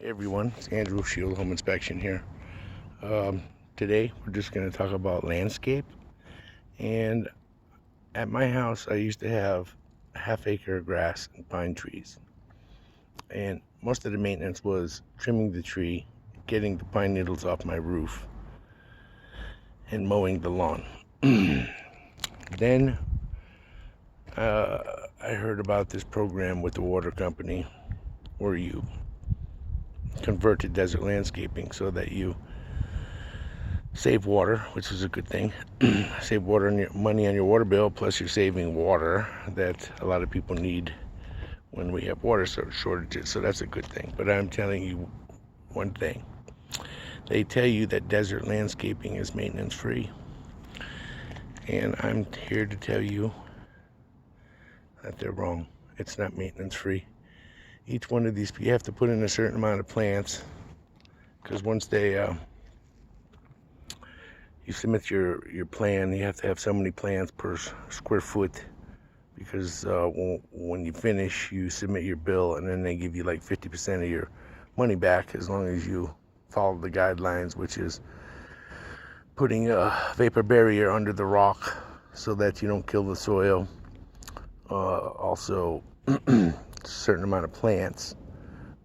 Hey everyone, it's Andrew Shield Home Inspection here. Today we're just going to talk about landscape. And at my house, I used to have a half-acre of grass and pine trees. And most of the maintenance was trimming the tree, getting the pine needles off my roof, and mowing the lawn. Then I heard about this program with the water company where you convert to desert landscaping so that you save water, which is a good thing. Save water and money on your water bill, plus you're saving water that a lot of people need when we have water shortages, so that's a good thing. But I'm telling you one thing. They tell you that desert landscaping is maintenance free, and I'm here to tell you that they're wrong. It's not maintenance free. Each one of these, you have to put in a certain amount of plants, because once they you submit your plan, you have to have so many plants per square foot, because when you finish, you submit your bill, and then they give you like 50% of your money back as long as you follow the guidelines, which is putting a vapor barrier under the rock so that you don't kill the soil. Also, a certain amount of plants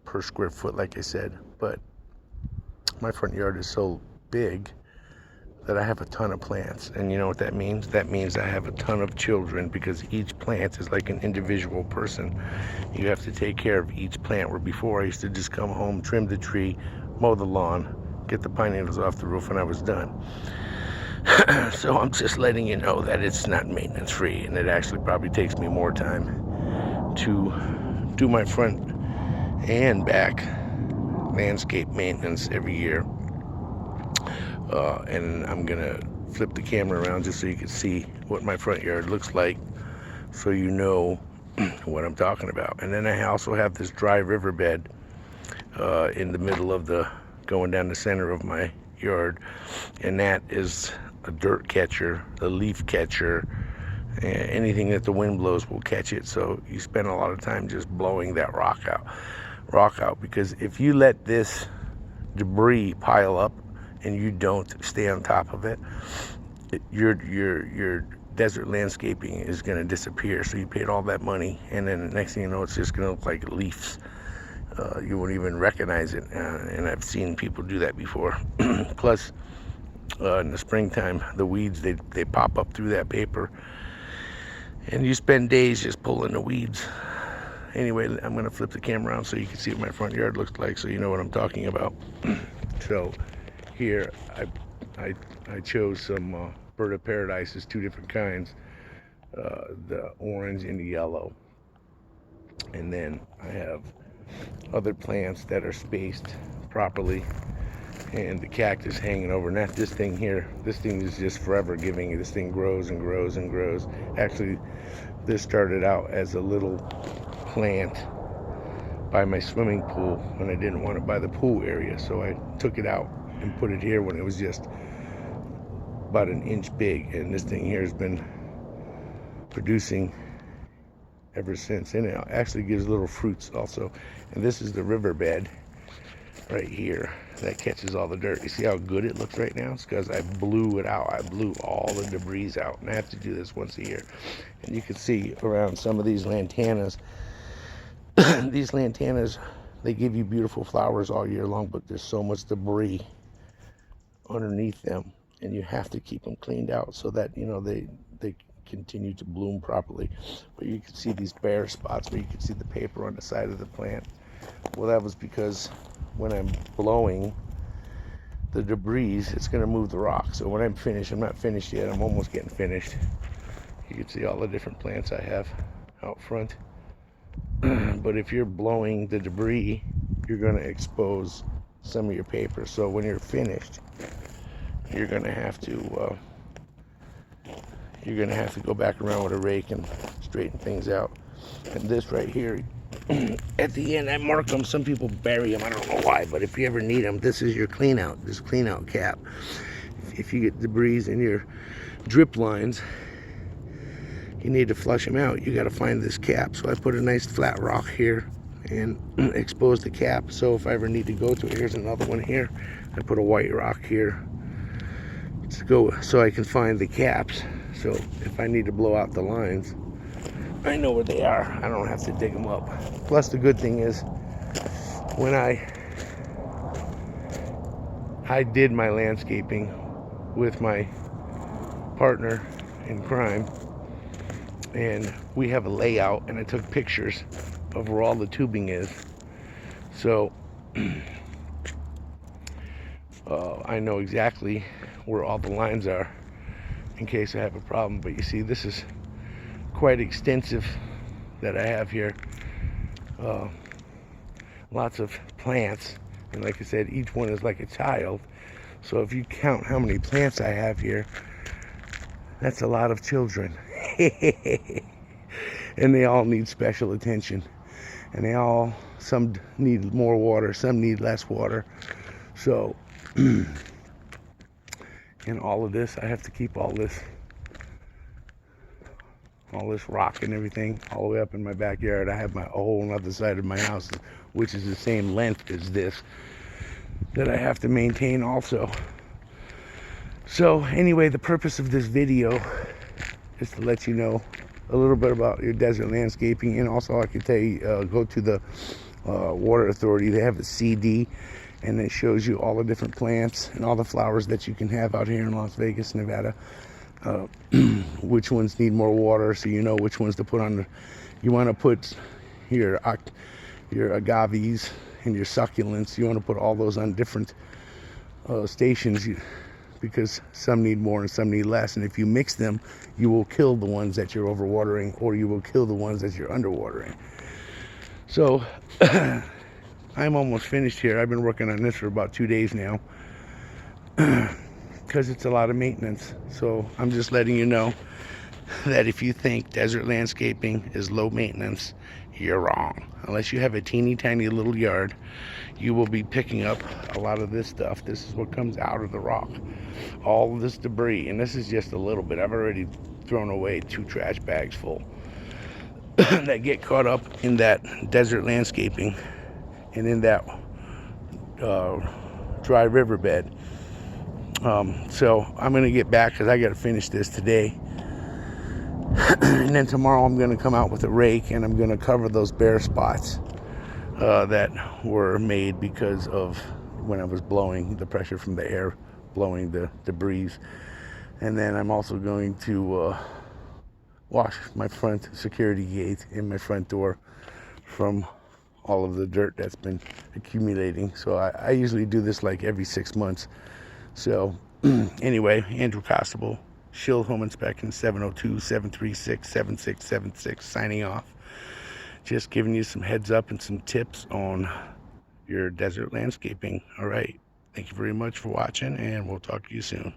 per square foot, like I said. But my front yard is so big that I have a ton of plants. And you know what that means? That means I have a ton of children, because each plant is like an individual person. You have to take care of each plant, where before I used to just come home, trim the tree, mow the lawn, get the pine needles off the roof, and I was done. So I'm just letting you know that it's not maintenance free, and it actually probably takes me more time to do my front and back landscape maintenance every year. And I'm gonna flip the camera around just so you can see what my front yard looks like, so you know what I'm talking about. And then I also have this dry riverbed in the middle of going down the center of my yard, and that is a dirt catcher, a leaf catcher. Anything that the wind blows will catch it. So you spend a lot of time just blowing that rock out, because if you let this debris pile up and you don't stay on top of it, your desert landscaping is going to disappear. So you paid all that money, and then the next thing you know, it's just going to look like leaves. You won't even recognize it, and I've seen people do that before. Plus, in the springtime, the weeds, they pop up through that paper, and you spend days just pulling the weeds. Anyway, I'm going to flip the camera around so you can see what my front yard looks like, so you know what I'm talking about. So here, I chose some bird of paradises, two different kinds, the orange and the yellow. And then I have other plants that are spaced properly, and the cactus hanging over. And this thing here, this thing is just forever giving. This thing grows and grows and grows. Actually, this started out as a little plant by my swimming pool when I didn't want it by the pool area, so I took it out and put it here when it was just about an inch big. And this thing here has been producing ever since, and it actually gives little fruits also. And this is the riverbed right here that catches all the dirt. You see how good it looks right now? It's because I blew it out. I blew all the debris out, and I have to do this once a year. And you can see around some of these lantanas, these lantanas, they give you beautiful flowers all year long, but there's so much debris underneath them, and you have to keep them cleaned out so that, you know, they continue to bloom properly. But you can see these bare spots where you can see the paper on the side of the plant. Well, that was because when I'm blowing the debris, it's going to move the rock. So when I'm finished, I'm not finished yet, I'm almost getting finished. You can see all the different plants I have out front. But if you're blowing the debris, you're going to expose some of your paper. So when you're finished, you're going to have to go back around with a rake and straighten things out. And this right here, at the end, I mark them. Some people bury them, I don't know why, but if you ever need them, this is your clean out, this clean out cap. If you get debris in your drip lines, you need to flush them out, you got to find this cap. So I put a nice flat rock here, and expose the cap. So if I ever need to go to it, here's another one here. I put a white rock here to go so I can find the caps. So if I need to blow out the lines, I know where they are. I don't have to dig them up. Plus the good thing is, when I did my landscaping with my partner in crime, and we have a layout, and I took pictures of where all the tubing is. So I know exactly where all the lines are in case I have a problem. But you see, this is quite extensive that I have here. Lots of plants, and like I said, each one is like a child. So if you count how many plants I have here, that's a lot of children. And they all need special attention, and some need more water, some need less water. So in all of this, I have to keep all this rock and everything all the way up in my backyard. I have my whole other side of my house, which is the same length as this, that I have to maintain also. So anyway, the purpose of this video is to let you know a little bit about your desert landscaping. And also, I can tell you, go to the Water Authority. They have a CD, and it shows you all the different plants and all the flowers that you can have out here in Las Vegas, Nevada. Which ones need more water, so you know which ones to put on. You want to put your agaves and your succulents. You want to put all those on different stations, because some need more and some need less. And if you mix them, you will kill the ones that you're overwatering, or you will kill the ones that you're underwatering. So I'm almost finished here. I've been working on this for about 2 days now, because it's a lot of maintenance. So I'm just letting you know that if you think desert landscaping is low maintenance, you're wrong. Unless you have a teeny tiny little yard, you will be picking up a lot of this stuff. This is what comes out of the rock, all of this debris, and this is just a little bit. I've already thrown away 2 trash bags full that get caught up in that desert landscaping and in that dry riverbed. So I'm gonna get back, because I got to finish this today. And then tomorrow I'm going to come out with a rake, and I'm going to cover those bare spots that were made because of when I was blowing the pressure from the air, blowing the debris. And then I'm also going to wash my front security gate and my front door from all of the dirt that's been accumulating. So I usually do this like every 6 months. So anyway, Andrew Costable, Shield Home Inspection, 702-736-7676, signing off. Just giving you some heads up and some tips on your desert landscaping. All right. Thank you very much for watching, and we'll talk to you soon.